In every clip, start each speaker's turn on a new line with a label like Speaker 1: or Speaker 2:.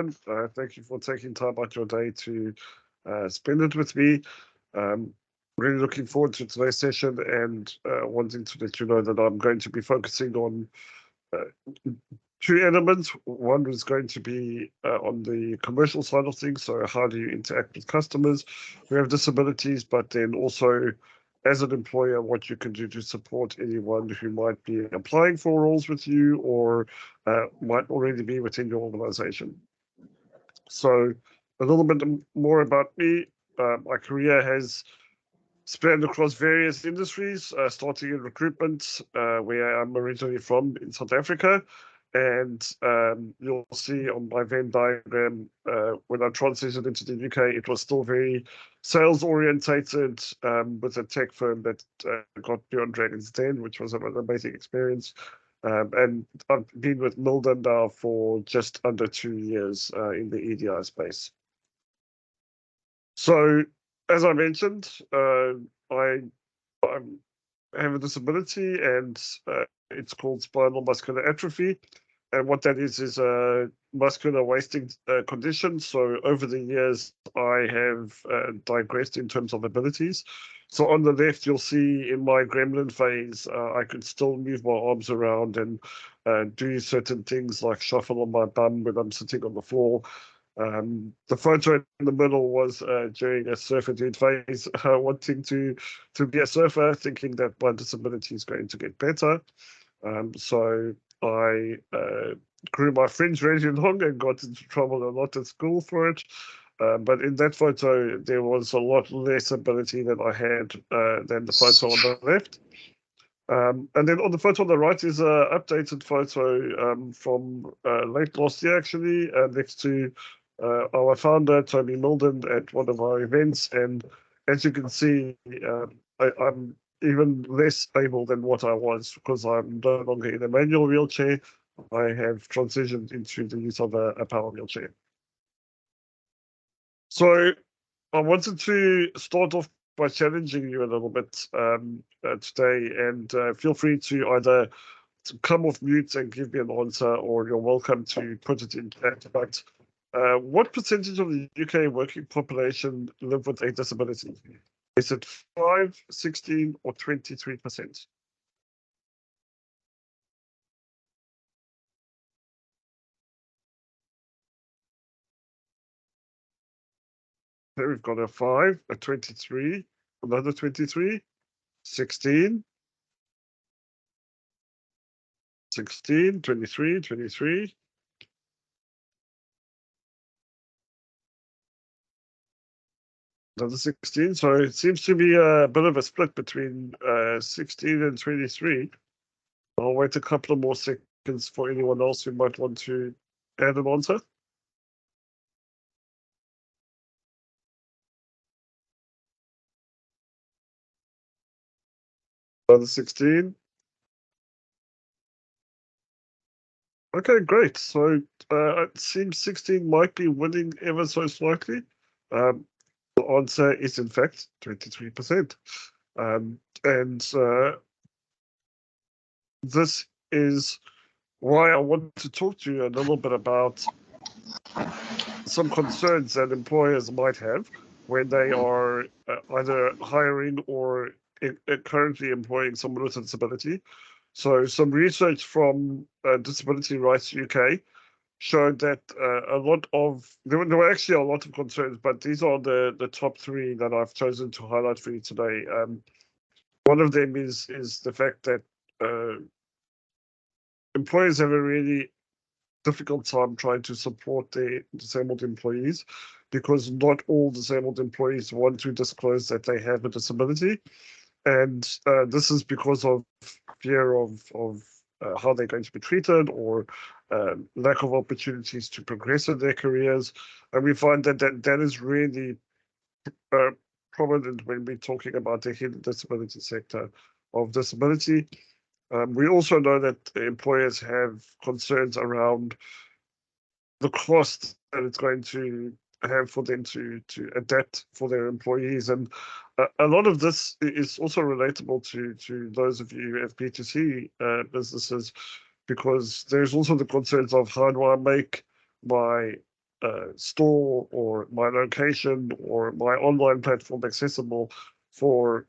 Speaker 1: everyone. Thank you for taking time out your day to spend it with me. Um, really looking forward to today's session and wanting to let you know that I'm going to be focusing on two elements. One is going to be on the commercial side of things. So how do you interact with customers who have disabilities, but then also as an employer, what you can do to support anyone who might be applying for roles with you or might already be within your organization. So a little bit more about me. My career has spanned across various industries, starting in recruitment, where I'm originally from in South Africa. And you'll see on my Venn diagram, when I transitioned into the UK, it was still very sales orientated, with a tech firm that got beyond Dragon's Den, which was an amazing experience. And I've been with Milden now for just under 2 years in the EDI space. So, as I mentioned, I have a disability, and it's called spinal muscular atrophy. And what that is a muscular wasting condition. So over the years, I have digressed in terms of abilities. So on the left, you'll see in my gremlin phase, I could still move my arms around and do certain things like shuffle on my bum when I'm sitting on the floor. The photo in the middle was during a surfer dude phase, wanting to be a surfer, thinking that my disability is going to get better. So I grew my fringe really long and got into trouble a lot at school for it. But in that photo, there was a lot less ability that I had than the photo on the left. And then on the photo on the right is an updated photo from late last year, actually, next to our founder, Toby Milden, at one of our events. And as you can see, I'm even less able than what I was because I'm no longer in a manual wheelchair. I have transitioned into the use of a power wheelchair. So I wanted to start off by challenging you a little bit today, and feel free to either come off mute and give me an answer, or you're welcome to put it in chat. But what percentage of the UK working population live with a disability? Is it 5, 16, or 23%? There we've got a 5, a 23, another 23, 16, 16, 23, 23. Another 16. So it seems to be a bit of a split between 16 and 23. I'll wait a couple of more seconds for anyone else who might want to add an answer. Another 16. Okay, great. So it seems 16 might be winning ever so slightly. The answer is, in fact, 23%. And this is why I want to talk to you a little bit about some concerns that employers might have when they are either hiring or currently employing someone with a disability. So some research from Disability Rights UK showed that there were actually a lot of concerns, but these are the top three that I've chosen to highlight for you today. One of them is the fact that employers have a really difficult time trying to support their disabled employees because not all disabled employees want to disclose that they have a disability. And this is because of fear of how they're going to be treated, or lack of opportunities to progress in their careers. And we find that is really prominent when we're talking about the hidden disability sector of disability. We also know that employers have concerns around the cost that it's going to have for them to adapt for their employees. And a lot of this is also relatable to those of you who have B2C businesses, because there's also the concerns of how do I make my store or my location or my online platform accessible for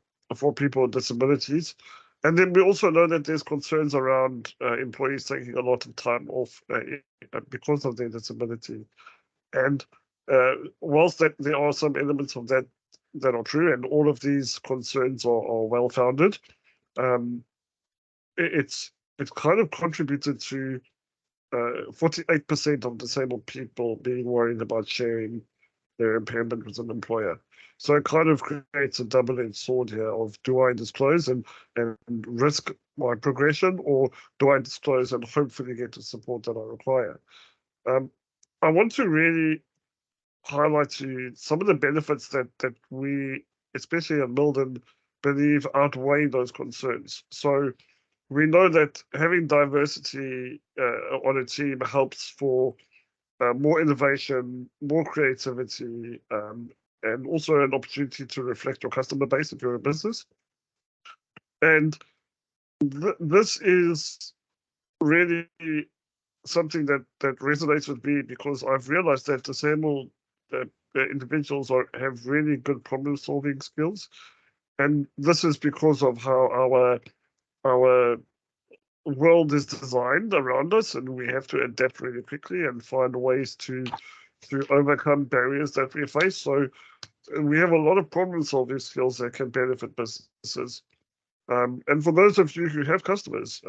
Speaker 1: people with disabilities. And then we also know that there's concerns around employees taking a lot of time off because of their disability. And whilst that there are some elements of that that are true, and all of these concerns are well founded, um, it's kind of contributed to 48% of disabled people being worried about sharing their impairment with an employer. So it kind of creates a double-edged sword here of, do I disclose and risk my progression, or do I disclose and hopefully get the support that I require? I want to really highlight to you some of the benefits that we, especially at Milden, believe outweigh those concerns. So we know that having diversity on a team helps for more innovation, more creativity, and also an opportunity to reflect your customer base if you're a business. And this is really something that resonates with me, because I've realized that disabled individuals have really good problem-solving skills, and this is because of how our world is designed around us, and we have to adapt really quickly and find ways to overcome barriers that we face. So we have a lot of problem-solving skills that can benefit businesses. And for those of you who have customers,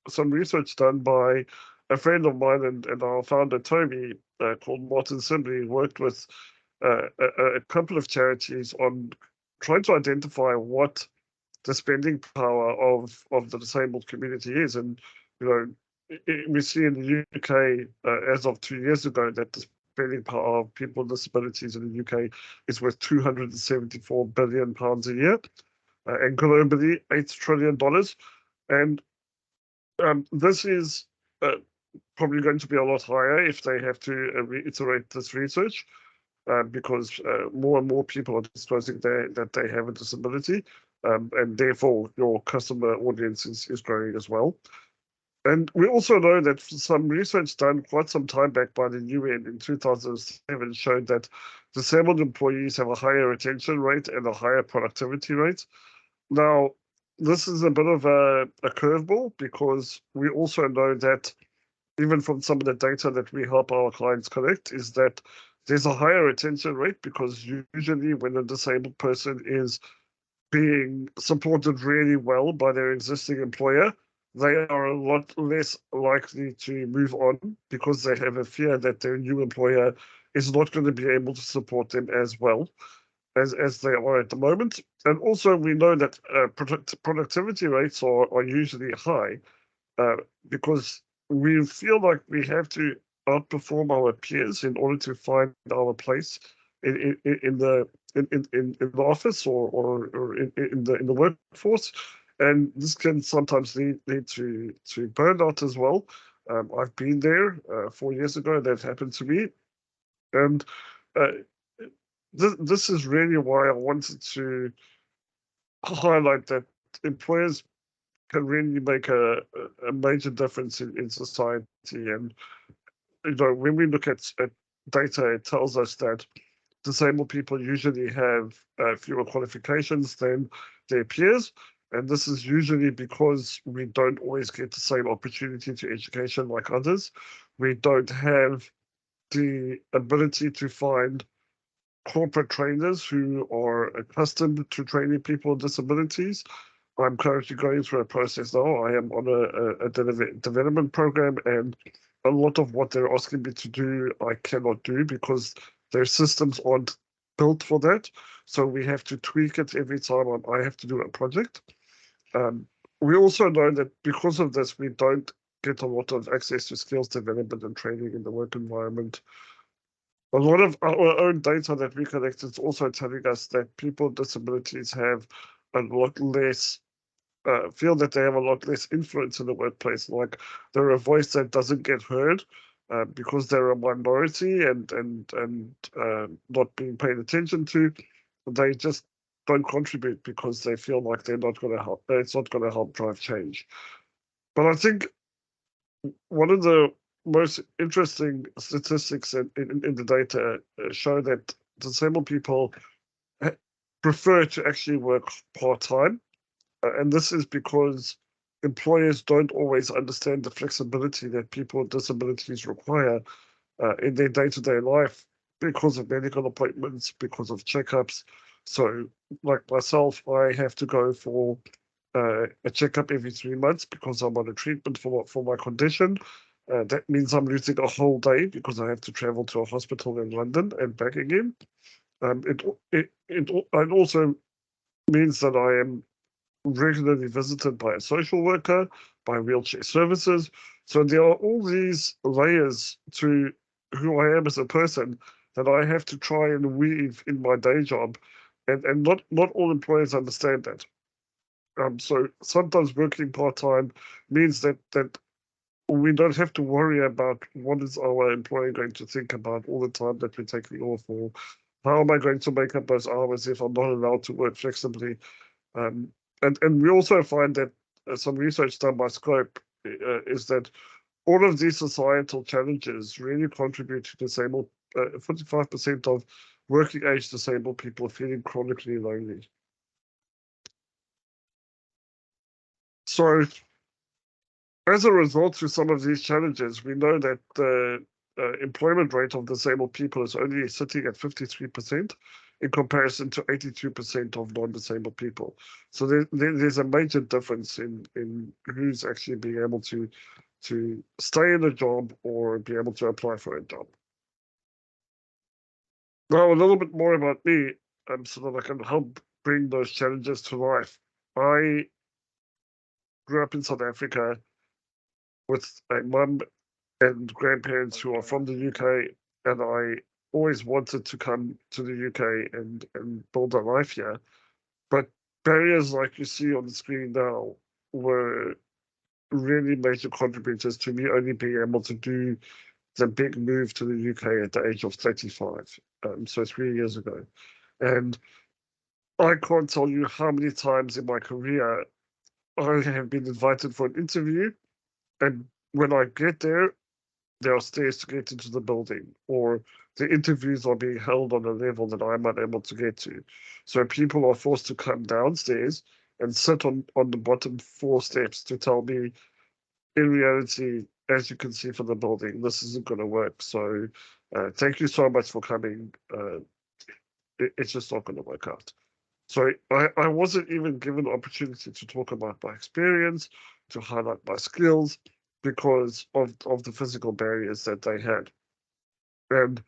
Speaker 1: some research done by a friend of mine and our founder, Toby, called Martin Sibley, worked with a couple of charities on trying to identify what the spending power of the disabled community is. And, we see in the UK, as of 2 years ago, that the spending power of people with disabilities in the UK is worth £274 billion a year. And globally, $8 trillion. And this is probably going to be a lot higher if they have to reiterate this research, because more and more people are disclosing that they have a disability, and therefore your customer audience is growing as well. And we also know that some research done quite some time back by the UN in 2007 showed that disabled employees have a higher retention rate and a higher productivity rate. Now, this is a bit of a curveball, because we also know that, even from some of the data that we help our clients collect, is that there's a higher retention rate, because usually when a disabled person is being supported really well by their existing employer, they are a lot less likely to move on, because they have a fear that their new employer is not going to be able to support them as well as they are at the moment. And also we know that productivity rates are usually high, because we feel like we have to outperform our peers in order to find our place in the office or in the workforce. And this can sometimes lead to burnout as well. I've been there 4 years ago. That happened to me. And this is really why I wanted to highlight that employers can really make a major difference in society. And when we look at data, it tells us that disabled people usually have fewer qualifications than their peers. And this is usually because we don't always get the same opportunity to education like others. We don't have the ability to find corporate trainers who are accustomed to training people with disabilities. I'm currently going through a process now. I am on a development program, and a lot of what they're asking me to do, I cannot do, because their systems aren't built for that. So we have to tweak it every time I have to do a project. We also know that because of this, we don't get a lot of access to skills development and training in the work environment. A lot of our own data that we collect is also telling us that people with disabilities have a lot less, feel that they have a lot less influence in the workplace. Like, they're a voice that doesn't get heard because they're a minority and not being paid attention to. They just don't contribute because they feel like they're not going to help. It's not going to help drive change. But I think one of the most interesting statistics in the data show that disabled people prefer to actually work part-time. And this is because employers don't always understand the flexibility that people with disabilities require in their day-to-day life because of medical appointments, because of checkups. So, like myself, I have to go for a checkup every 3 months because I'm on a treatment for my condition. That means I'm losing a whole day because I have to travel to a hospital in London and back again. It also means that I am regularly visited by a social worker, by wheelchair services. So there are all these layers to who I am as a person that I have to try and weave in my day job, and not all employers understand that. So sometimes working part time means that we don't have to worry about what is our employer going to think about all the time that we're taking off, or how am I going to make up those hours if I'm not allowed to work flexibly. Um, and we also find that some research done by Scope is that all of these societal challenges really contribute to disabled 45% of working age disabled people feeling chronically lonely. So as a result, through some of these challenges, we know that the employment rate of disabled people is only sitting at 53% in comparison to 82% of non-disabled people. So there's a major difference in who's actually being able to stay in a job or be able to apply for a job. Now, a little bit more about me, so that I can help bring those challenges to life. I grew up in South Africa with a mum and grandparents who are from the UK, and I always wanted to come to the UK and build a life here. But barriers like you see on the screen now were really major contributors to me only being able to do the big move to the UK at the age of 35, so 3 years ago. And I can't tell you how many times in my career I have been invited for an interview, and when I get there, there are stairs to get into the building, or the interviews are being held on a level that I'm unable to get to. So people are forced to come downstairs and sit on the bottom 4 steps to tell me, in reality, as you can see from the building, this isn't going to work. So thank you so much for coming. It's just not going to work out. So I wasn't even given the opportunity to talk about my experience, to highlight my skills, because of the physical barriers that they had. And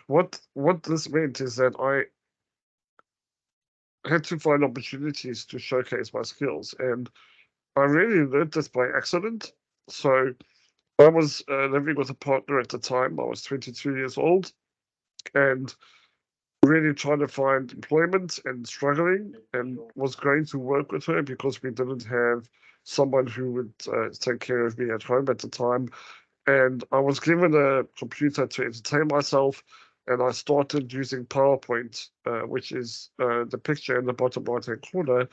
Speaker 1: what what this meant is that I had to find opportunities to showcase my skills, and I really learned this by accident. So I was living with a partner at the time. I was 22 years old, and really trying to find employment and struggling, and was going to work with her because we didn't have someone who would take care of me at home at the time. And I was given a computer to entertain myself, and I started using PowerPoint, which is the picture in the bottom right-hand corner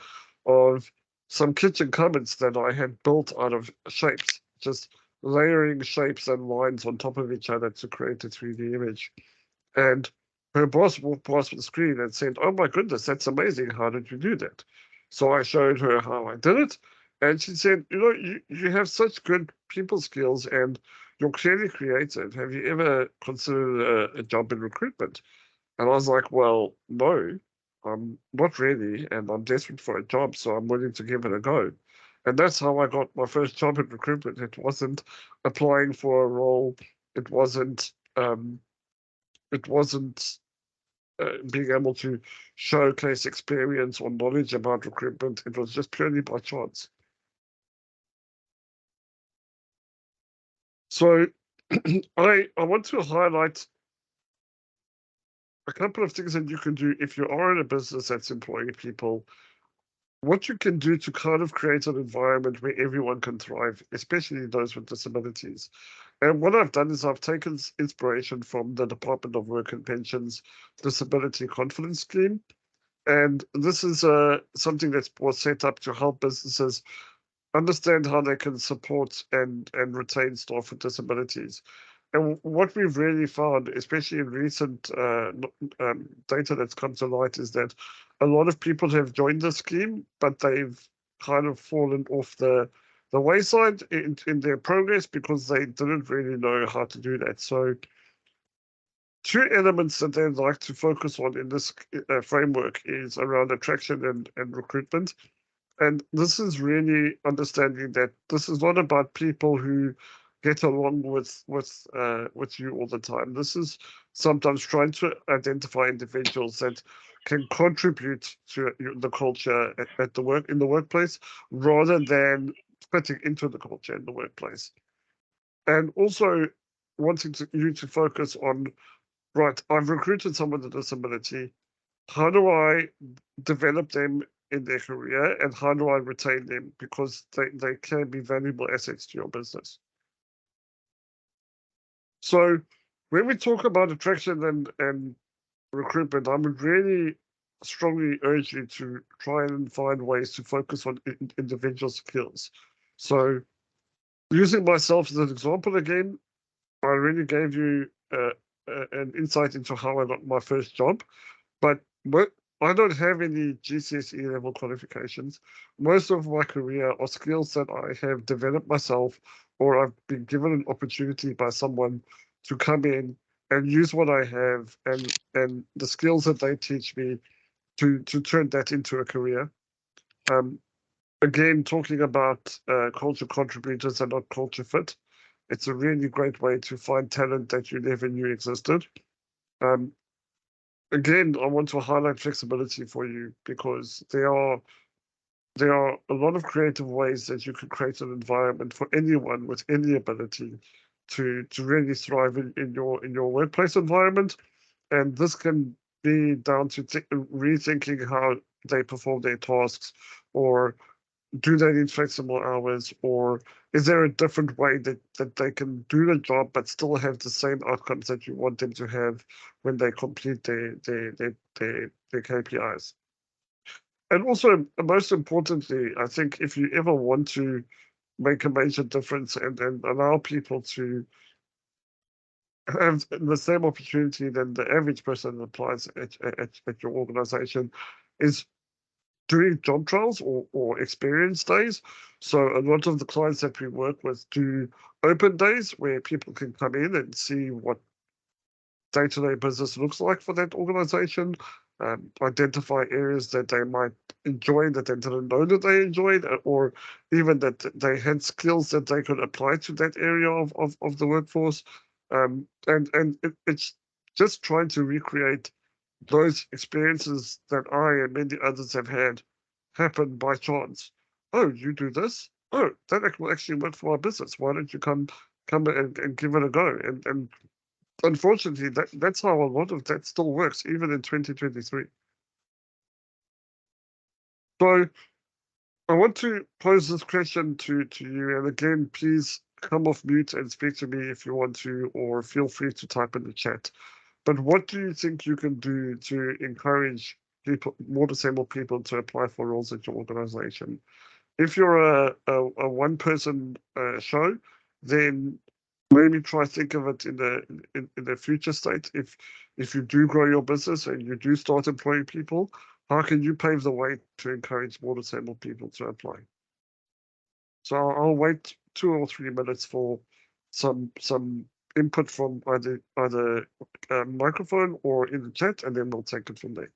Speaker 1: of some kitchen cupboards that I had built out of shapes, just layering shapes and lines on top of each other to create a 3D image. And her boss walked past the screen and said, "Oh my goodness, that's amazing. How did you do that?" So I showed her how I did it. And she said, "You know, you have such good people skills and you're clearly creative. Have you ever considered a job in recruitment?" And I was like, "Well, no, not really. And I'm desperate for a job, so I'm willing to give it a go." And that's how I got my first job in recruitment. It wasn't applying for a role. It wasn't, it wasn't being able to showcase experience or knowledge about recruitment. It was just purely by chance. So I want to highlight a couple of things that you can do if you are in a business that's employing people, what you can do to kind of create an environment where everyone can thrive, especially those with disabilities. And what I've done is I've taken inspiration from the Department of Work and Pensions Disability Confidence Scheme. And this is something that was set up to help businesses understand how they can support and retain staff with disabilities. And what we've really found, especially in recent data that's come to light, is that a lot of people have joined the scheme, but they've kind of fallen off the wayside in their progress because they didn't really know how to do that. So two elements that they'd like to focus on in this framework is around attraction and recruitment. And this is really understanding that this is not about people who get along with you all the time. This is sometimes trying to identify individuals that can contribute to the culture at the work in the workplace rather than fitting into the culture in the workplace. And also wanting you to focus on, right, I've recruited someone with a disability. How do I develop them in their career and how do I retain them? Because they can be valuable assets to your business. So when we talk about attraction and recruitment, I would really strongly urge you to try and find ways to focus on individual skills. So using myself as an example again, I really gave you an insight into how I got my first job. But I don't have any GCSE level qualifications. Most of my career are skills that I have developed myself, or I've been given an opportunity by someone to come in and use what I have and the skills that they teach me to turn that into a career. Um, Again, talking about culture contributors and not culture fit, it's a really great way to find talent that you never knew existed. Um, Again, I want to highlight flexibility for you because there are a lot of creative ways that you can create an environment for anyone with any ability to really thrive in your workplace environment. And this can be down to rethinking how they perform their tasks, or do they need flexible hours, or is there a different way that they can do the job but still have the same outcomes that you want them to have when they complete their KPIs? And also, most importantly, I think if you ever want to make a major difference and allow people to have the same opportunity than the average person that applies at your organization, is doing job trials or experience days. So a lot of the clients that we work with do open days where people can come in and see what day-to-day business looks like for that organization, identify areas that they might enjoy that they didn't know that they enjoyed, or even that they had skills that they could apply to that area of the workforce. It's just trying to recreate those experiences that I and many others have had happen by chance. Oh, you do this? Oh, that will actually work for our business. Why don't you come and give it a go? And unfortunately, that's how a lot of that still works, even in 2023. So I want to pose this question to you, and again, please come off mute and speak to me if you want to, or feel free to type in the chat. But what do you think you can do to encourage people, more disabled people, to apply for roles at your organization? If you're a one-person show, then maybe try think of it in the future state. If you do grow your business and you do start employing people, how can you pave the way to encourage more disabled people to apply? So I'll wait 2 or 3 minutes for some input from either microphone or in the chat, and then we'll take it from there.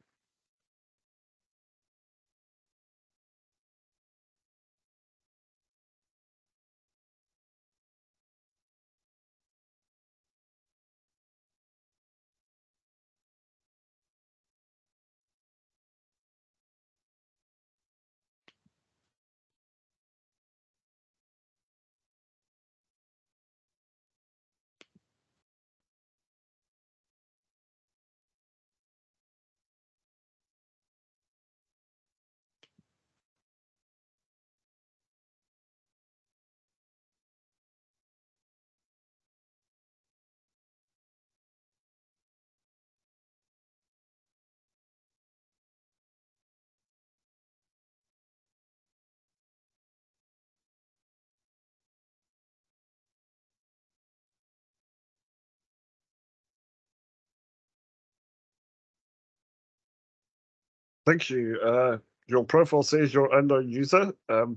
Speaker 1: Thank you. Your profile says you're unknown user,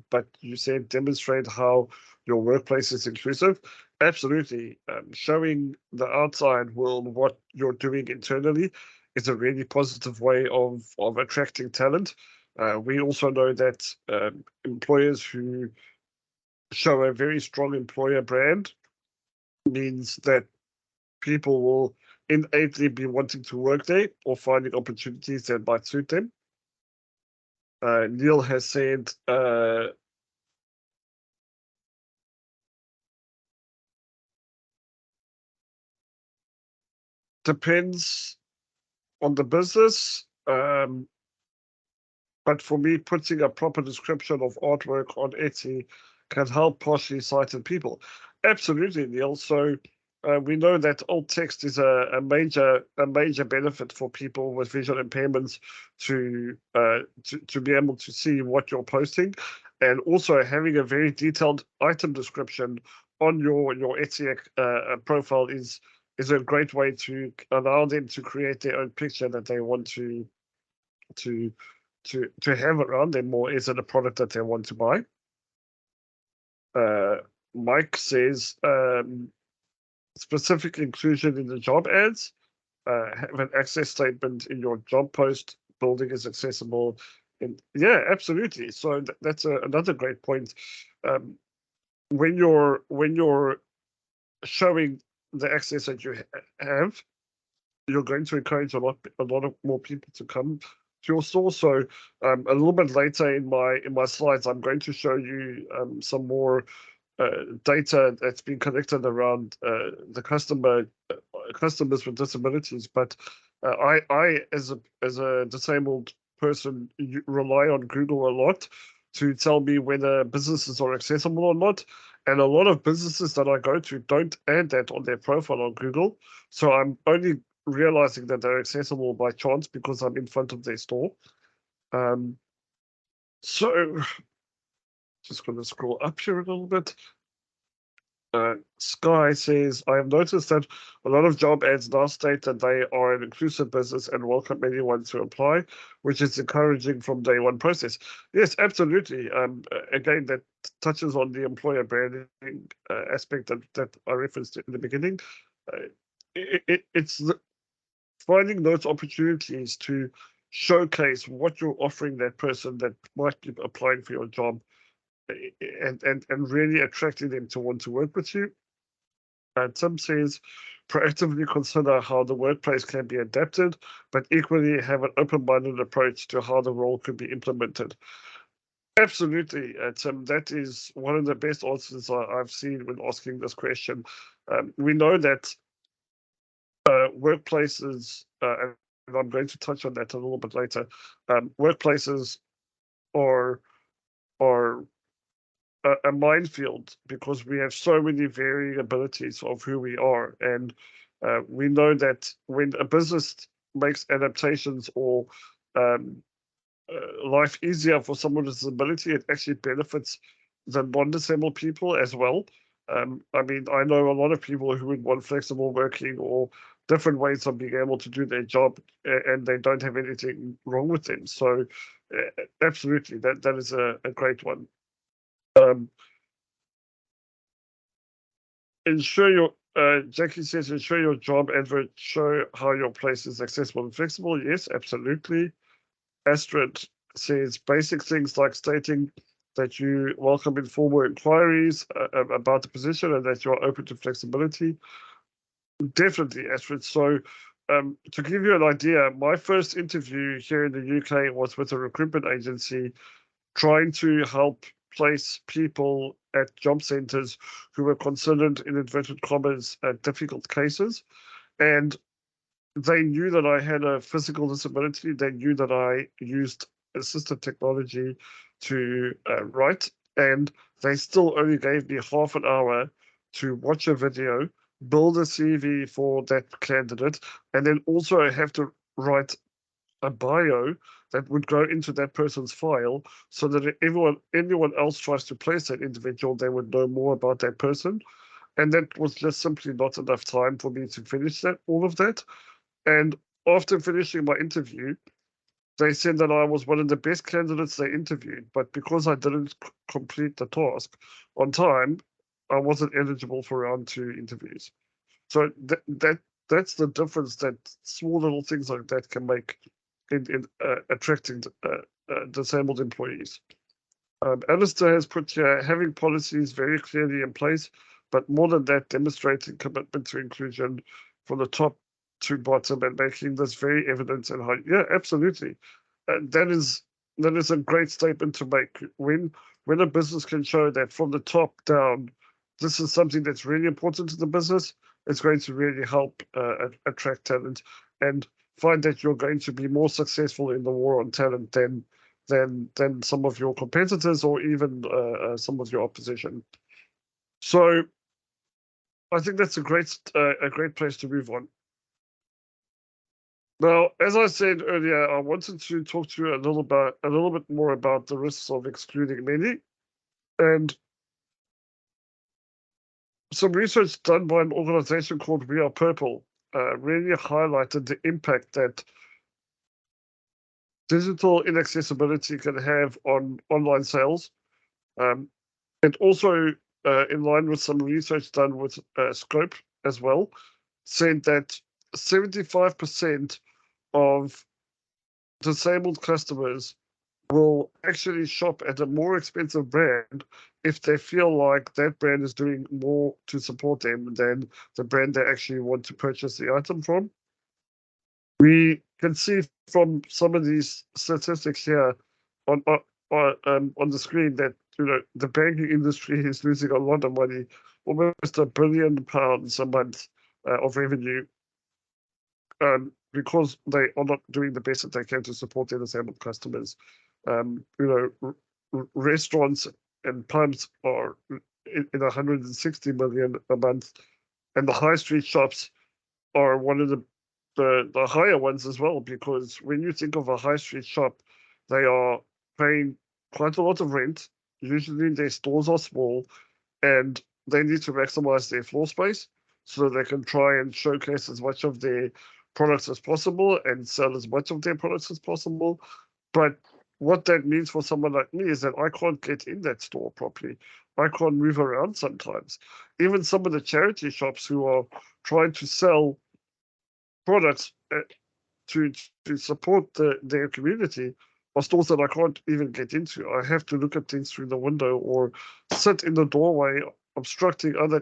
Speaker 1: but you said demonstrate how your workplace is inclusive. Absolutely. Showing the outside world what you're doing internally is a really positive way of attracting talent. We also know that employers who show a very strong employer brand means that people will innately be wanting to work there or finding opportunities that might suit them. Neil has said, depends on the business. But for me, putting a proper description of artwork on Etsy can help partially sighted people. Absolutely, Neil. So we know that alt text is a major benefit for people with visual impairments to be able to see what you're posting, and also having a very detailed item description on your Etsy profile is a great way to allow them to create their own picture that they want to to have around them, or is it a product that they want to buy? Uh, Mike says specific inclusion in the job ads. Have an access statement in your job post. Building is accessible. And yeah, absolutely. So that's another great point. Um, when you're showing the access that you have, you're going to encourage a lot of more people to come to your store. So a little bit later in my slides, I'm going to show you some more data that's been collected around the customers with disabilities. But I as a disabled person rely on Google a lot to tell me whether businesses are accessible or not. And a lot of businesses that I go to don't add that on their profile on Google. So I'm only realizing that they're accessible by chance because I'm in front of their store. Um, so just going to scroll up here a little bit. Sky says, I have noticed that a lot of job ads now state that they are an inclusive business and welcome anyone to apply, which is encouraging from day one process. Yes, absolutely. Again, that touches on the employer branding aspect that I referenced in the beginning. It's finding those opportunities to showcase what you're offering that person that might be applying for your job, and really attracting them to want to work with you. Tim says, proactively consider how the workplace can be adapted, but equally have an open-minded approach to how the role could be implemented. Absolutely, Tim. That is one of the best answers I've seen when asking this question. We know that workplaces, and I'm going to touch on that a little bit later. Workplaces are are a minefield because we have so many varying abilities of who we are, and we know that when a business makes adaptations or um, life easier for someone with disability, it actually benefits the non-disabled people as well. I mean, I know a lot of people who would want flexible working or different ways of being able to do their job, and they don't have anything wrong with them. So, absolutely, that is a great one. Um, ensure your Jackie says ensure your job advert show how your place is accessible and flexible. Yes, absolutely. Astrid says basic things like stating that you welcome informal inquiries about the position and that you are open to flexibility. Definitely, Astrid. So, to give you an idea, my first interview here in the UK was with a recruitment agency trying to help place people at job centres who were considered, in inverted commas, difficult cases. And they knew that I had a physical disability. They knew that I used assistive technology to write, and they still only gave me half an hour to watch a video, build a CV for that candidate, and then also have to write a bio that would go into that person's file so that if anyone else tries to place that individual, they would know more about that person. And that was just simply not enough time for me to finish all of that. And after finishing my interview, they said that I was one of the best candidates they interviewed, but because I didn't complete the task on time, I wasn't eligible for round 2 interviews. So that's the difference that small little things like that can make in attracting disabled employees. Alistair has put here having policies very clearly in place, but more than that, demonstrating commitment to inclusion from the top to bottom and making this very evident and high. Yeah, absolutely. That is a great statement to make. When a business can show that from the top down, this is something that's really important to the business, it's going to really help attract talent and find that you're going to be more successful in the war on talent than some of your competitors or even some of your opposition. So I think that's a great place to move on. Now, as I said earlier, I wanted to talk to you a little bit more about the risks of excluding many, and some research done by an organization called We Are Purple really highlighted the impact that digital inaccessibility can have on online sales. And also, in line with some research done with Scope as well, said that 75% of disabled customers will actually shop at a more expensive brand if they feel like that brand is doing more to support them than the brand they actually want to purchase the item from. We can see from some of these statistics here on the screen that the banking industry is losing a lot of money, almost £1 billion a month of revenue, because they are not doing the best that they can to support their disabled customers. Restaurants and pubs are in 160 million a month, and the high street shops are one of the higher ones as well, because when you think of a high street shop, they are paying quite a lot of rent. Usually their stores are small and they need to maximize their floor space so they can try and showcase as much of their products as possible and sell as much of their products as possible. But what that means for someone like me is that I can't get in that store properly. I can't move around sometimes. Even some of the charity shops who are trying to sell products to support their community are stores that I can't even get into. I have to look at things through the window or sit in the doorway, obstructing other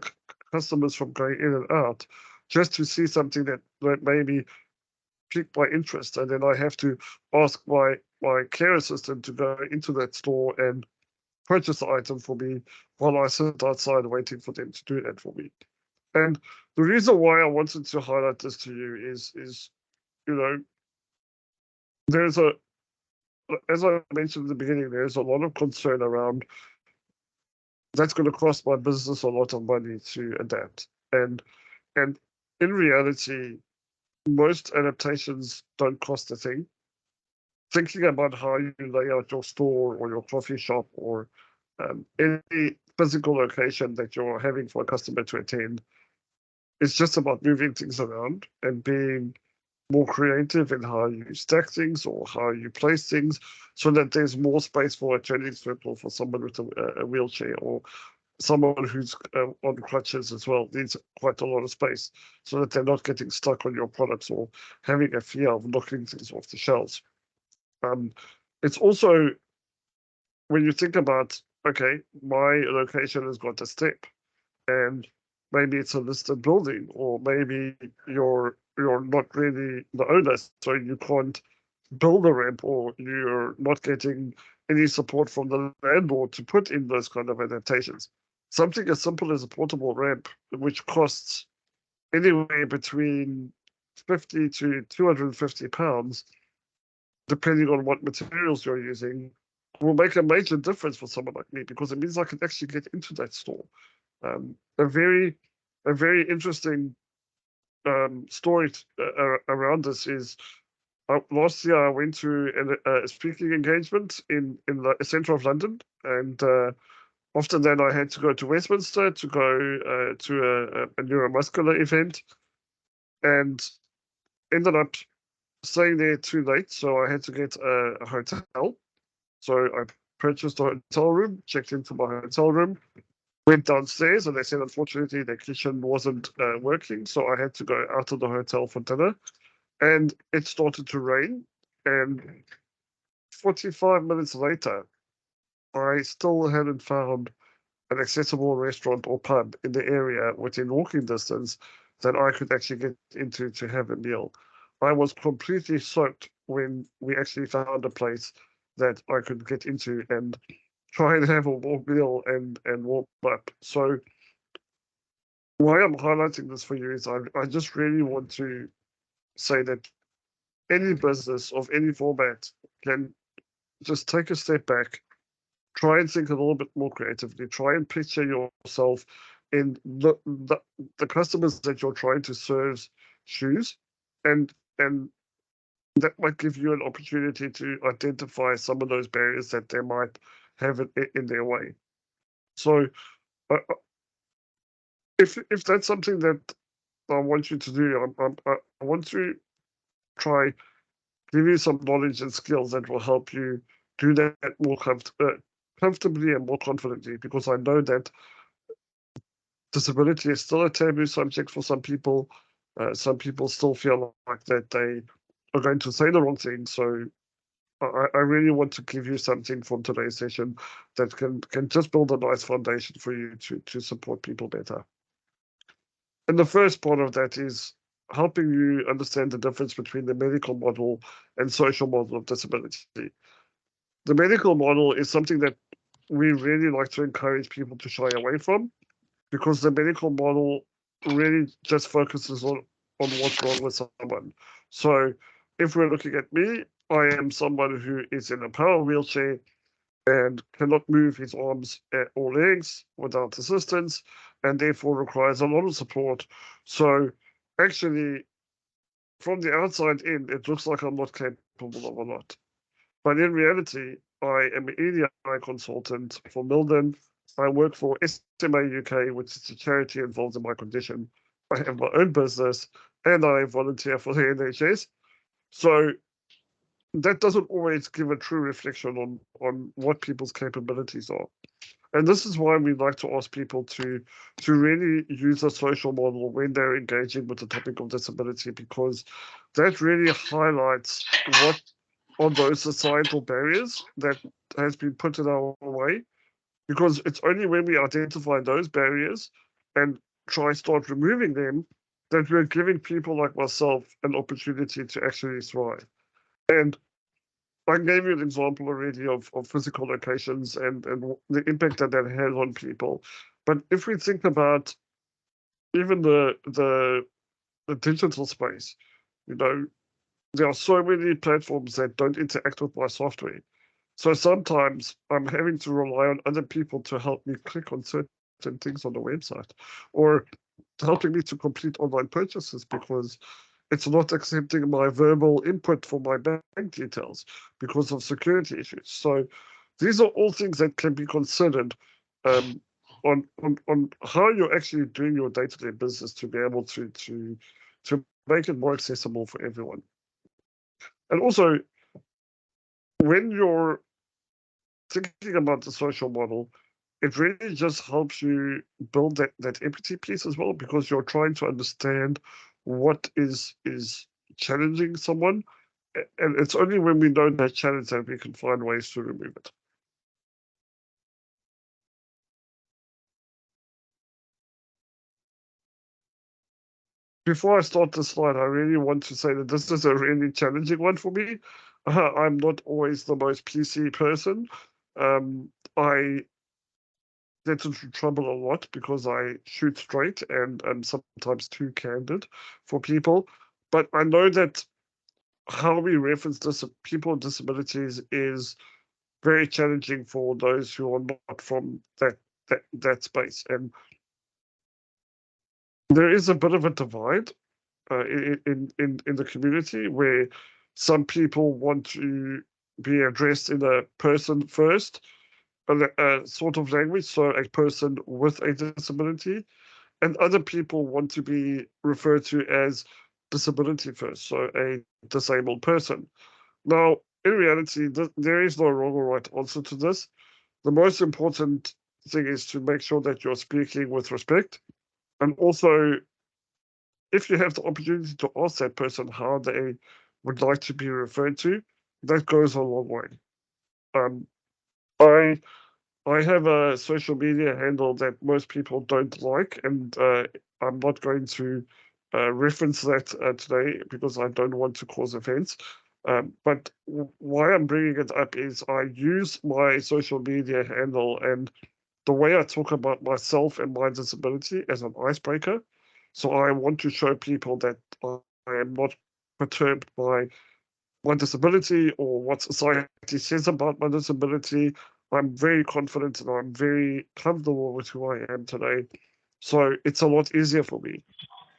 Speaker 1: customers from going in and out, just to see something that maybe piqued my interest. And then I have to ask my care assistant to go into that store and purchase the item for me while I sit outside waiting for them to do that for me. And the reason why I wanted to highlight this to you is there's as I mentioned in the beginning, there's a lot of concern around that's going to cost my business a lot of money to adapt. And in reality, most adaptations don't cost a thing. Thinking about how you lay out your store or your coffee shop or any physical location that you're having for a customer to attend, it's just about moving things around and being more creative in how you stack things or how you place things so that there's more space for a training circle for someone with a wheelchair or someone who's on crutches as well needs quite a lot of space so that they're not getting stuck on your products or having a fear of knocking things off the shelves. It's also, when you think about, okay, my location has got a step and maybe it's a listed building, or maybe you're not really the owner, so you can't build a ramp, or you're not getting any support from the landlord to put in those kind of adaptations. Something as simple as a portable ramp, which costs anywhere between 50 to 250 pounds, depending on what materials you're using, will make a major difference for someone like me, because it means I can actually get into that store. A very interesting story around this is last year I went to a speaking engagement in the centre of London, and after that I had to go to Westminster to go to a neuromuscular event, and ended up staying there too late, so I had to get a hotel. So I purchased a hotel room, checked into my hotel room, went downstairs, and they said unfortunately their kitchen wasn't working, so I had to go out of the hotel for dinner. And it started to rain, and 45 minutes later, I still hadn't found an accessible restaurant or pub in the area within walking distance that I could actually get into to have a meal. I was completely soaked when we actually found a place that I could get into and try and have a warm meal and warm up. So why I'm highlighting this for you is I just really want to say that any business of any format can just take a step back, try and think a little bit more creatively, try and picture yourself in the customers that you're trying to serve's shoes, and that might give you an opportunity to identify some of those barriers that they might have in their way. So uh, if that's something that I want you to do, I want to try give you some knowledge and skills that will help you do that more comfortably and more confidently, because I know that disability is still a taboo subject for some people. Some people still feel like that they are going to say the wrong thing. So I really want to give you something from today's session that can just build a nice foundation for you to support people better. And the first part of that is helping you understand the difference between the medical model and social model of disability. The medical model is something that we really like to encourage people to shy away from, because the medical model really just focuses on what's wrong with someone. So if we're looking at me, I am someone who is in a power wheelchair and cannot move his arms or legs without assistance, and therefore requires a lot of support. So actually, from the outside in, it looks like I'm not capable of a lot. But in reality, I am an EDI consultant for Milden. I work for SMA UK, which is a charity involved in my condition. I have my own business and I volunteer for the NHS. So that doesn't always give a true reflection on what people's capabilities are. And this is why we like to ask people to really use a social model when they're engaging with the topic of disability, because that really highlights what are those societal barriers that has been put in our way. Because it's only when we identify those barriers and try start removing them that we're giving people like myself an opportunity to actually thrive. And I gave you an example already of physical locations and the impact that that has on people. But if we think about even the digital space, you know, there are so many platforms that don't interact with my software. So sometimes I'm having to rely on other people to help me click on certain things on the website, or helping me to complete online purchases because it's not accepting my verbal input for my bank details because of security issues. So these are all things that can be considered um, on how you're actually doing your day-to-day business to be able to make it more accessible for everyone. And also, when you're thinking about the social model, it really just helps you build that empathy piece as well, because you're trying to understand what is challenging someone. And it's only when we know that challenge that we can find ways to remove it. Before I start this slide, I really want to say that this is a really challenging one for me. I'm not always the most PC person. I get into trouble a lot because I shoot straight and am sometimes too candid for people. But I know that how we reference people with disabilities is very challenging for those who are not from that space. And there is a bit of a divide in the community where some people want to be addressed in a person first sort of language, so a person with a disability, and other people want to be referred to as disability first, so a disabled person. Now, in reality, there is no wrong or right answer to this. The most important thing is to make sure that you're speaking with respect. And also, if you have the opportunity to ask that person how they would like to be referred to, that goes a long way. Um, I I have a social media handle that most people don't like, and I'm not going to reference that today because I don't want to cause offense. But why I'm bringing it up is I use my social media handle and the way I talk about myself and my disability as an icebreaker. So I want to show people that I am not perturbed by my disability or what society says about my disability. I'm very confident and I'm very comfortable with who I am today. So it's a lot easier for me.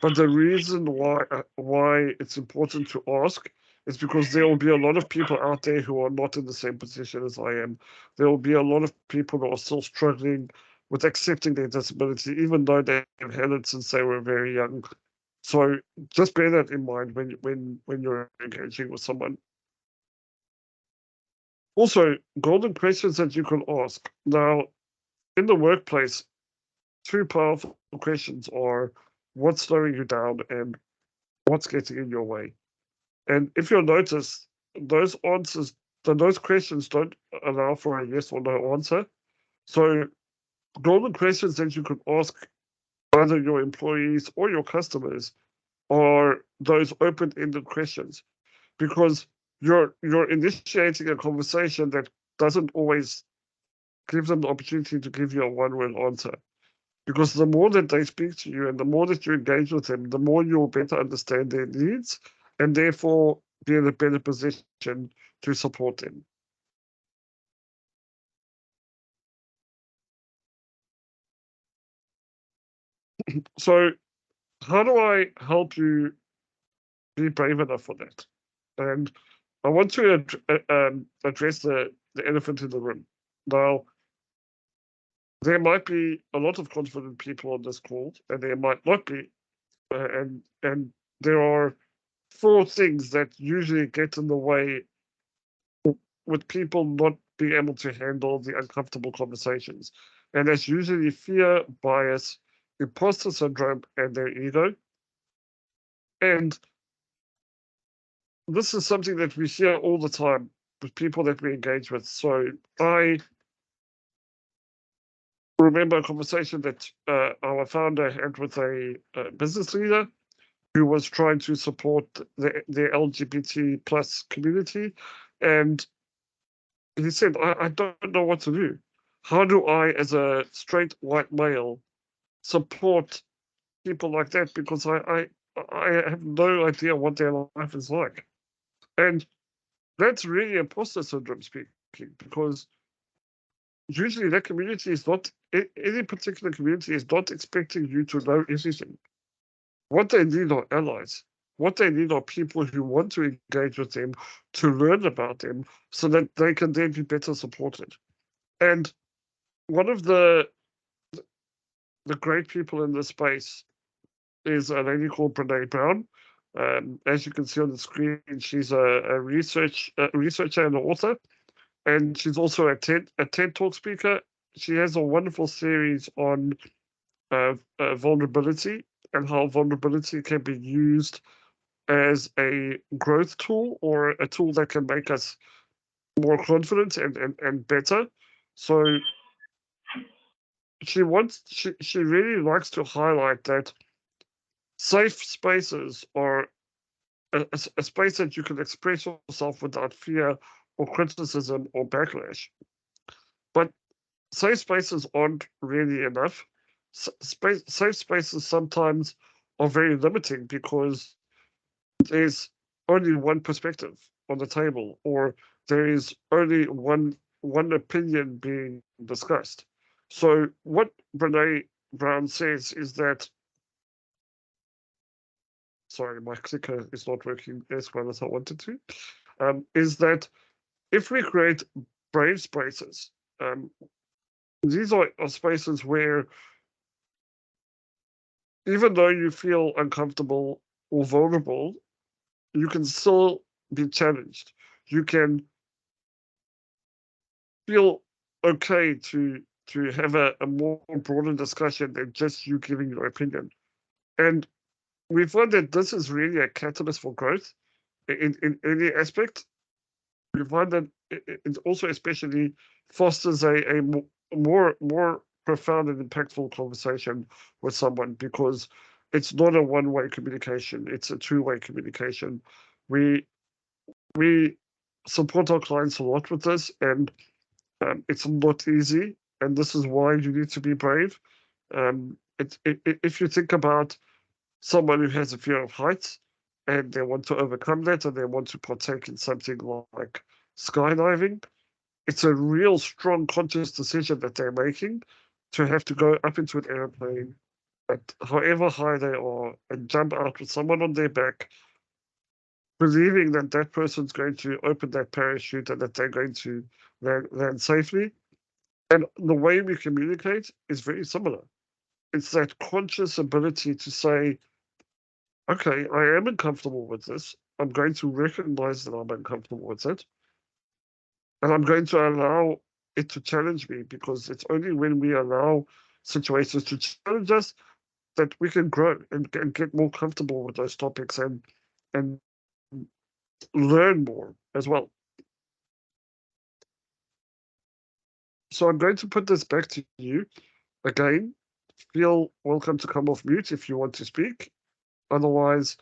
Speaker 1: But the reason why it's important to ask is because there will be a lot of people out there who are not in the same position as I am. There will be a lot of people who are still struggling with accepting their disability, even though they've had it since they were very young. So just bear that in mind when you're engaging with someone. Also, golden questions that you can ask. Now, in the workplace, two powerful questions are what's slowing you down and what's getting in your way. And if you'll notice, those answers, those questions don't allow for a yes or no answer. So, golden questions that you could ask either your employees or your customers are those open-ended questions because you're initiating a conversation that doesn't always give them the opportunity to give you a one-word answer. Because the more that they speak to you and the more that you engage with them, the more you'll better understand their needs and therefore be in a better position to support them. So, how do I help you be brave enough for that? And I want to address the elephant in the room. Now, there might be a lot of confident people on this call, and there might not be. And there are four things that usually get in the way with people not being able to handle the uncomfortable conversations. And that's usually fear, bias, imposter syndrome, and their ego. And this is something that we hear all the time with people that we engage with. So I remember a conversation that our founder had with a business leader who was trying to support the LGBT plus community. And he said, I don't know what to do. How do I, as a straight white male, support people like that? Because I have no idea what their life is like. And that's really imposter syndrome speaking, because usually that community is not, any particular community is not expecting you to know everything. What they need are allies. What they need are people who want to engage with them, to learn about them, so that they can then be better supported. And one of the great people in this space is a lady called Brene Brown. As you can see on the screen, she's a researcher and an author, and she's also a TED Talk speaker. She has a wonderful series on vulnerability and how vulnerability can be used as a growth tool or a tool that can make us more confident and better. So she really likes to highlight that safe spaces are a space that you can express yourself without fear or criticism or backlash. But safe spaces aren't really enough. Safe spaces sometimes are very limiting because there's only one perspective on the table, or there is only one opinion being discussed. So what Brene Brown says is that, sorry, my clicker is not working as well as I wanted to, is that if we create brave spaces, these are spaces where even though you feel uncomfortable, or vulnerable, you can still be challenged. You can feel okay to have a more broader discussion than just you giving your opinion. And we find that this is really a catalyst for growth in any aspect. We find that it also especially fosters a more profound and impactful conversation with someone, because it's not a one-way communication, it's a two-way communication. We we support our clients a lot with this, and it's not easy, and this is why you need to be brave. If you think about someone who has a fear of heights and they want to overcome that and they want to partake in something like skydiving, it's a real strong conscious decision that they're making to have to go up into an airplane at however high they are and jump out with someone on their back, believing that that person's going to open that parachute and that they're going to land safely. And the way we communicate is very similar. It's that conscious ability to say, okay, I am uncomfortable with this. I'm going to recognize that I'm uncomfortable with it. And I'm going to allow it to challenge me, because it's only when we allow situations to challenge us that we can grow and get more comfortable with those topics and learn more as well. So I'm going to put this back to you again. Feel welcome to come off mute if you want to speak. Otherwise,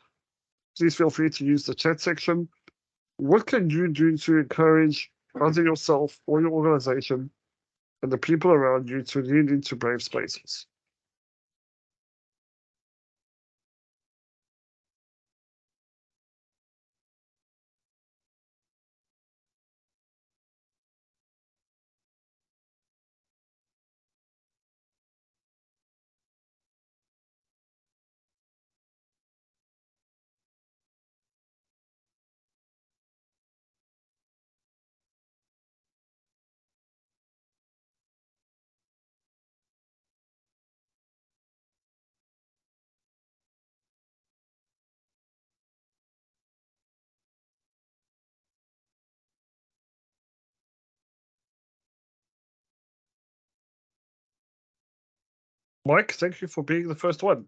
Speaker 1: please feel free to use the chat section. What can you do to encourage either yourself or your organization and the people around you to lean into brave spaces? Mike, thank you for being the first one.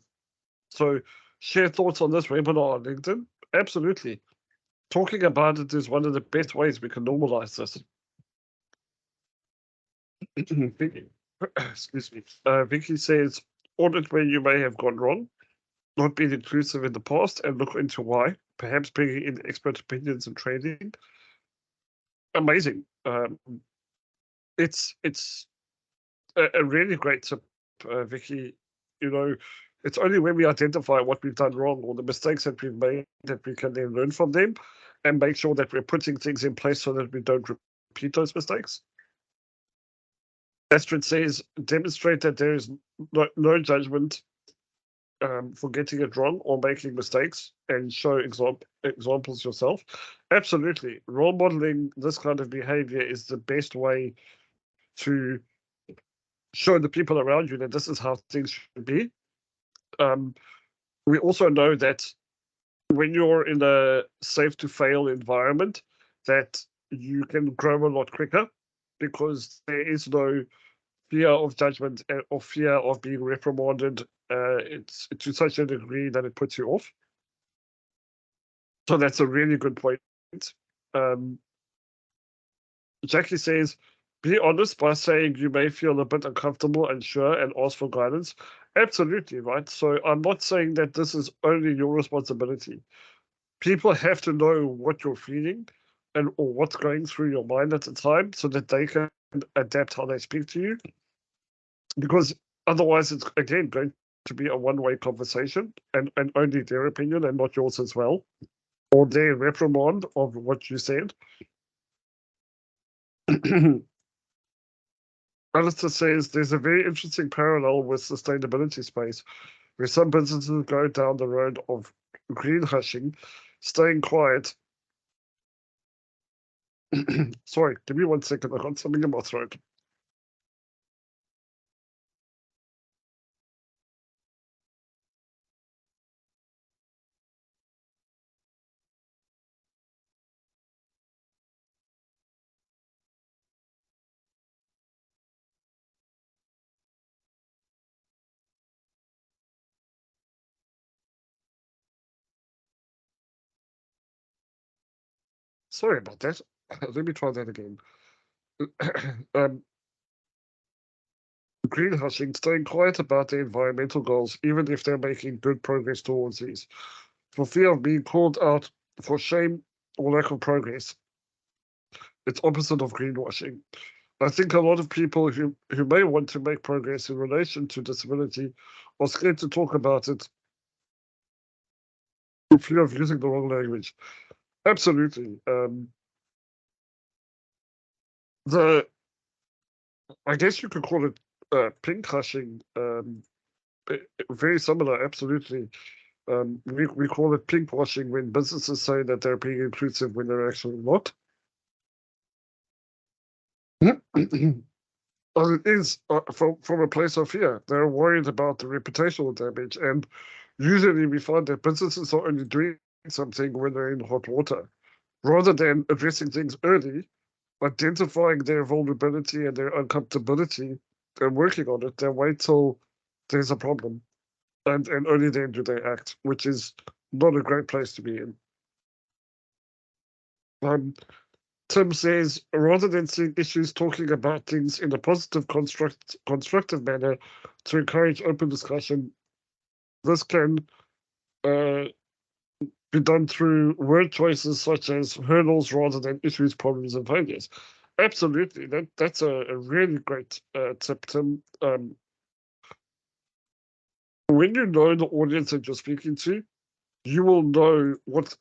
Speaker 1: So, share thoughts on this webinar on LinkedIn. Absolutely. Talking about it is one of the best ways we can normalize this. Excuse me. Vicky says, audit where you may have gone wrong, not been inclusive in the past, and look into why. Perhaps bringing in expert opinions and training. Amazing. It's a really great tip, Vicky. You know, it's only when we identify what we've done wrong or the mistakes that we've made that we can then learn from them and make sure that we're putting things in place so that we don't repeat those mistakes. Astrid says, demonstrate that there is no judgment for getting it wrong or making mistakes, and show examples yourself. Absolutely. Role modeling this kind of behavior is the best way to show the people around you that this is how things should be. We also know that when you're in a safe to fail environment, that you can grow a lot quicker, because there is no fear of judgment or fear of being reprimanded. It's to such a degree that it puts you off. So that's a really good point. Um, Jackie says, be honest by saying you may feel a bit uncomfortable, unsure, and ask for guidance. Absolutely, right? So I'm not saying that this is only your responsibility. People have to know what you're feeling and or what's going through your mind at the time, so that they can adapt how they speak to you. Because otherwise, it's again going to be a one-way conversation, and only their opinion and not yours as well, or their reprimand of what you said. Alistair says there's a very interesting parallel with sustainability space, where some businesses go down the road of green hushing, staying quiet. Sorry, give me 1 second. I got something in my throat. Sorry about that. Let me try that again. Greenhushing, staying quiet about their environmental goals, even if they're making good progress towards these, for fear of being called out for shame or lack of progress. It's opposite of greenwashing. I think a lot of people who may want to make progress in relation to disability are scared to talk about it for fear of using the wrong language. Absolutely. The I guess you could call it pink hushing. Very similar, absolutely. We call it pink washing when businesses say that they're being inclusive when they're actually not. Well, it is from a place of fear. They're worried about the reputational damage, and usually we find that businesses are only doing something when they're in hot water, rather than addressing things early, identifying their vulnerability and their uncomfortability, and working on it. They wait till there's a problem, and only then do they act, which is not a great place to be in. Um, Tim says, rather than seeing issues, talking about things in a positive, constructive manner to encourage open discussion. This can uh, be done through word choices such as hurdles rather than issues, problems, and failures. Absolutely, that's a really great tip, Tim. When you know the audience that you're speaking to, you will know what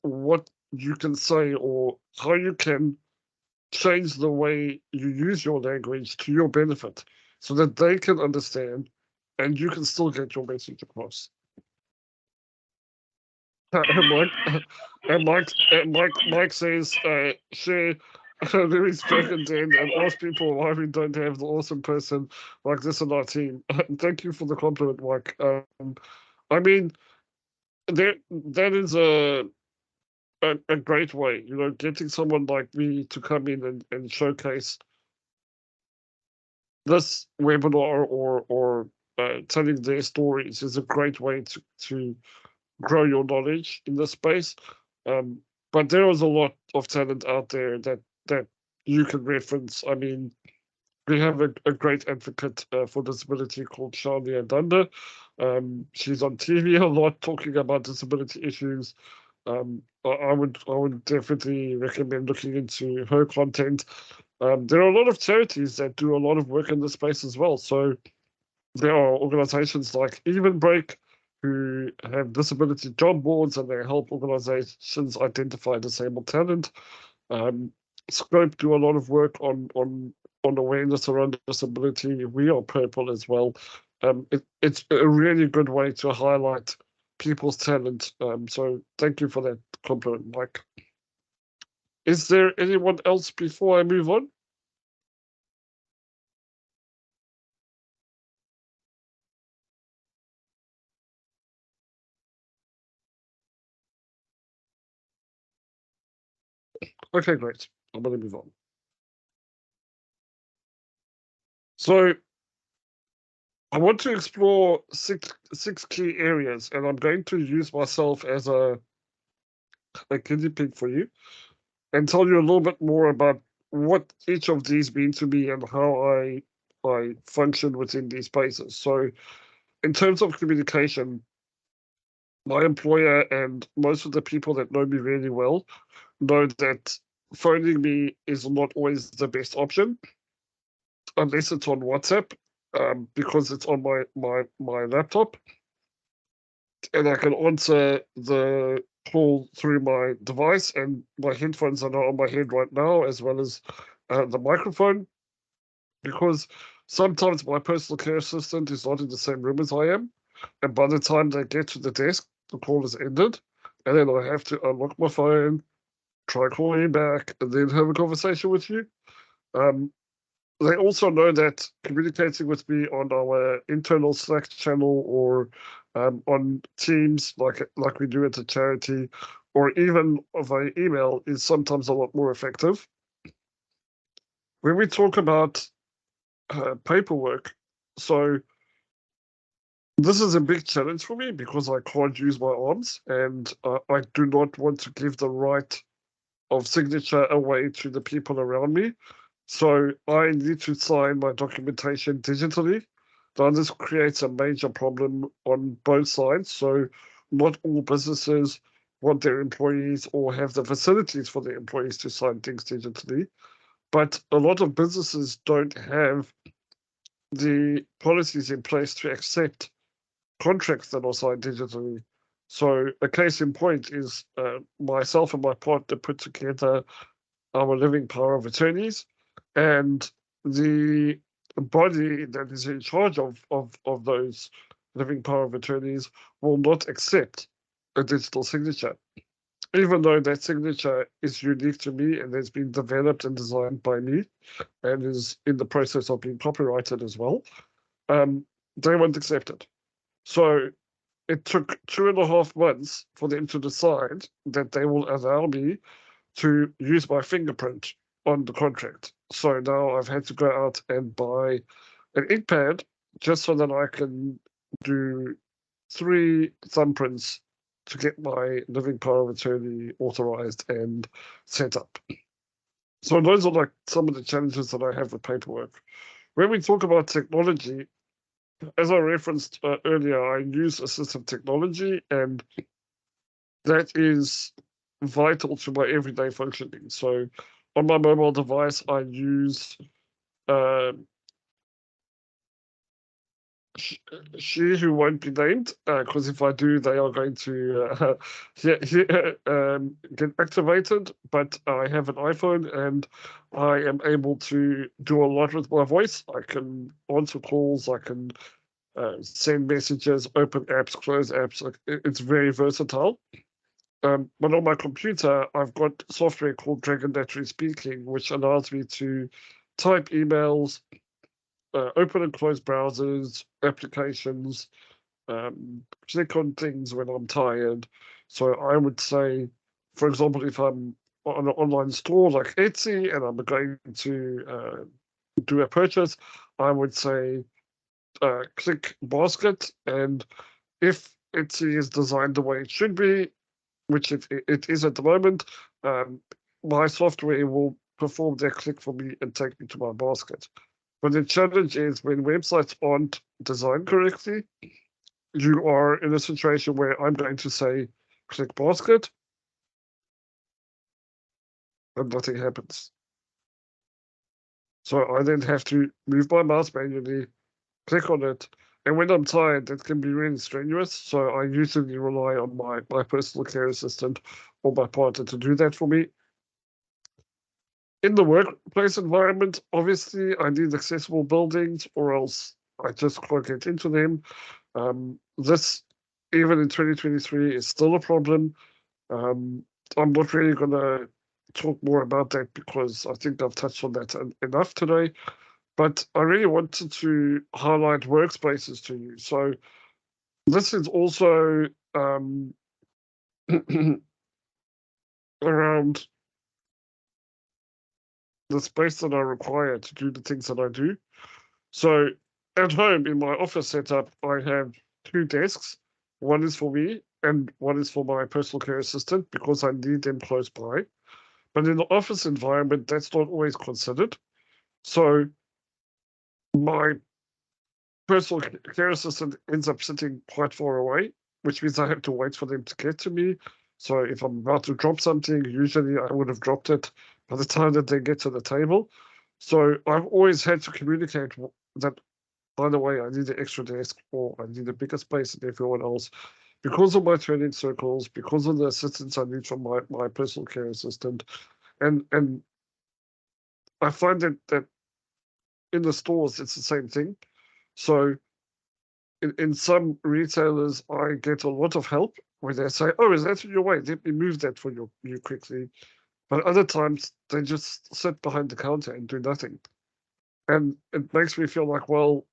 Speaker 1: you can say or how you can change the way you use your language to your benefit so that they can understand and you can still get your message across. Mike, Mike says, share Louis second in and ask people why we don't have the awesome person like this in our team. Thank you for the compliment, Mike. I mean, that is a great way, getting someone like me to come in and showcase this webinar or telling their stories is a great way to grow your knowledge in this space. Um, but there is a lot of talent out there that you can reference. I mean, we have a great advocate for disability called Shania Dunder. She's on TV a lot talking about disability issues. I would definitely recommend looking into her content. There are a lot of charities that do a lot of work in this space as well. So there are organizations like Even Break who have disability job boards and they help organizations identify disabled talent. Um, Scope do a lot of work on awareness around disability. We are Purple as well. It's a really good way to highlight people's talent. So thank you for that compliment, Mike. Is there anyone else before I move on? Okay, great. I'm going to move on. So I want to explore six key areas, and I'm going to use myself as a guinea pig for you and tell you a little bit more about what each of these mean to me and how I function within these spaces. So in terms of communication, my employer and most of the people that know me really well know that phoning me is not always the best option unless it's on WhatsApp, because it's on my laptop and I can answer the call through my device, and my headphones are not on my head right now, as well as the microphone, because sometimes my personal care assistant is not in the same room as I am, and by the time they get to the desk, the call is ended, and then I have to unlock my phone, try calling you back, and then have a conversation with you. Um, they also know that communicating with me on our internal Slack channel or on Teams, like we do at a charity, or even via email, is sometimes a lot more effective. When we talk about paperwork, so this is a big challenge for me because I can't use my arms, and I do not want to give the right signature away to the people around me. So I need to sign my documentation digitally. Now, this creates a major problem on both sides. So not all businesses want their employees or have the facilities for their employees to sign things digitally. But a lot of businesses don't have the policies in place to accept contracts that are signed digitally. So a case in point is myself and my partner put together our living power of attorneys, and the body that is in charge of those living power of attorneys will not accept a digital signature, even though that signature is unique to me and has been developed and designed by me and is in the process of being copyrighted as well. They won't accept it. So it took 2.5 months for them to decide that they will allow me to use my fingerprint on the contract. So now I've had to go out and buy an ink pad just so that I can do 3 thumbprints to get my living power of attorney authorized and set up. So those are like some of the challenges that I have with paperwork. When we talk about technology, as I referenced earlier, I use assistive technology, and that is vital to my everyday functioning. So on my mobile device, I use uh, she who won't be named, because if I do, they are going to get activated. But I have an iPhone, and I am able to do a lot with my voice. I can answer calls, I can send messages, open apps, close apps. Like, it's very versatile. But on my computer, I've got software called Dragon Naturally Speaking, which allows me to type emails, open and close browsers, applications, click on things when I'm tired. So I would say, for example, if I'm on an online store like Etsy and I'm going to do a purchase, I would say click basket, and if Etsy is designed the way it should be, which it is at the moment, my software will perform that click for me and take me to my basket. But the challenge is when websites aren't designed correctly, you are in a situation where I'm going to say click basket and nothing happens. So I then have to move my mouse manually, click on it, and when I'm tired, that can be really strenuous. So I usually rely on my personal care assistant or my partner to do that for me. In the workplace environment, obviously, I need accessible buildings, or else I just can't get into them. This, even in 2023, is still a problem. Um, I'm not really going to talk more about that because I think I've touched on that enough today. But I really wanted to highlight workspaces to you. So this is also around the space that I require to do the things that I do. So at home in my office setup, I have 2 desks. One is for me and one is for my personal care assistant because I need them close by. But in the office environment, that's not always considered. So my personal care assistant ends up sitting quite far away, which means I have to wait for them to get to me. So if I'm about to drop something, usually I would have dropped it by the time that they get to the table. So I've always had to communicate that, by the way, I need an extra desk or I need a bigger space than everyone else because of my training circles, because of the assistance I need from my personal care assistant. And I find that in the stores, it's the same thing. So in some retailers, I get a lot of help where they say, "Oh, is that in your way? Let me move that for you quickly." But other times, they just sit behind the counter and do nothing. And it makes me feel like, well,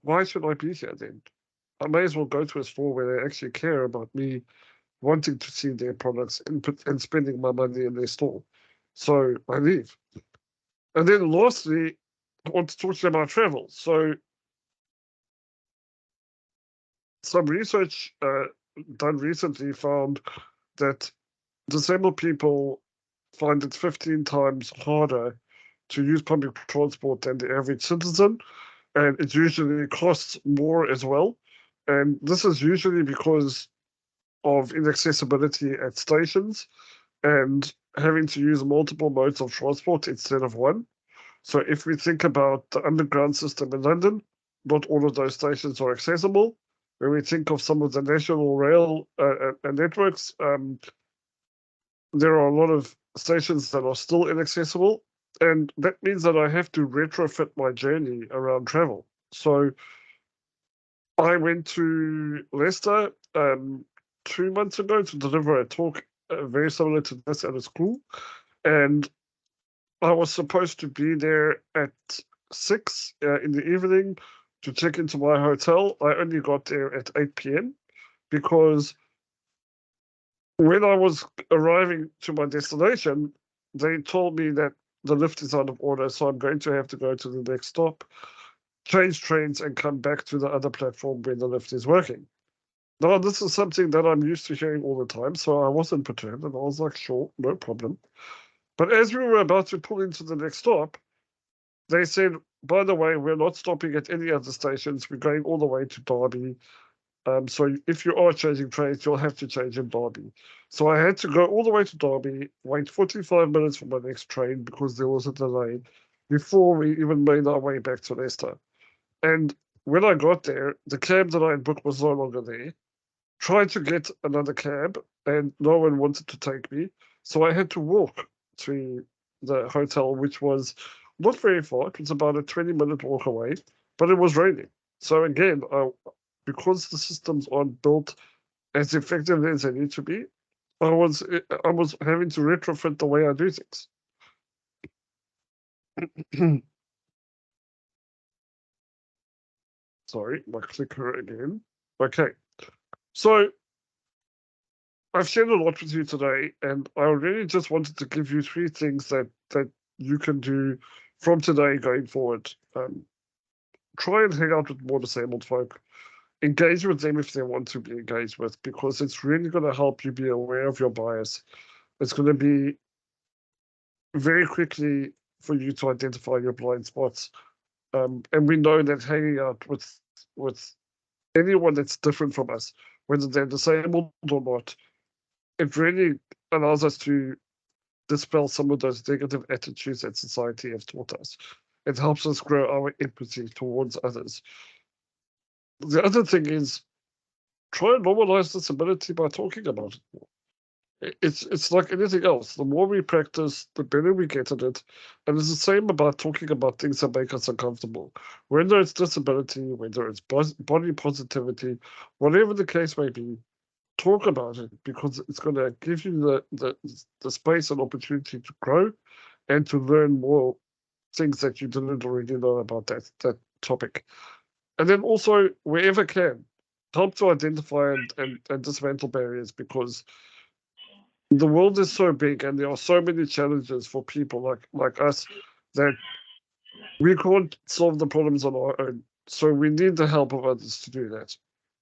Speaker 1: why should I be here then? I may as well go to a store where they actually care about me wanting to see their products and spending my money in their store. So I leave. And then lastly, I want to talk to you about travel. So some research done recently found that disabled people find it 15 times harder to use public transport than the average citizen, and it usually costs more as well. And this is usually because of inaccessibility at stations and having to use multiple modes of transport instead of one. So if we think about the underground system in London, not all of those stations are accessible. When we think of some of the national rail networks, there are a lot of stations that are still inaccessible, and that means that I have to retrofit my journey around travel. So I went to Leicester 2 months ago to deliver a talk very similar to this at a school, and I was supposed to be there at 6 in the evening to check into my hotel. I only got there at 8 p.m. because when I was arriving to my destination, they told me that the lift is out of order, so I'm going to have to go to the next stop, change trains, and come back to the other platform where the lift is working. Now, this is something that I'm used to hearing all the time, so I wasn't perturbed, and I was like, sure, no problem. But as we were about to pull into the next stop, they said, by the way, we're not stopping at any other stations. We're going all the way to Derby. So if you are changing trains, you'll have to change in Derby. So I had to go all the way to Derby, wait 45 minutes for my next train because there was a delay before we even made our way back to Leicester. And when I got there, the cab that I had booked was no longer there. Tried to get another cab, and no one wanted to take me. So I had to walk to the hotel, which was not very far. It was about a 20-minute walk away, but it was raining. So again, because the systems aren't built as effectively as they need to be, I was having to retrofit the way I do things. Sorry, my clicker again. Okay, so I've shared a lot with you today, and I really just wanted to give you 3 things that you can do from today going forward. Try and hang out with more disabled folk. Engage with them if they want to be engaged with, because it's really going to help you be aware of your bias. It's going to be very quickly for you to identify your blind spots. And we know that hanging out with anyone that's different from us, whether they're disabled or not, it really allows us to dispel some of those negative attitudes that society has taught us. It helps us grow our empathy towards others. The other thing is try and normalize disability by talking about it more. It's like anything else. The more we practice, the better we get at it. And it's the same about talking about things that make us uncomfortable. Whether it's disability, whether it's body positivity, whatever the case may be, talk about it because it's going to give you the space and opportunity to grow and to learn more things that you didn't already know about that topic. And then also, wherever can, help to identify and dismantle barriers because the world is so big and there are so many challenges for people like us that we can't solve the problems on our own. So we need the help of others to do that.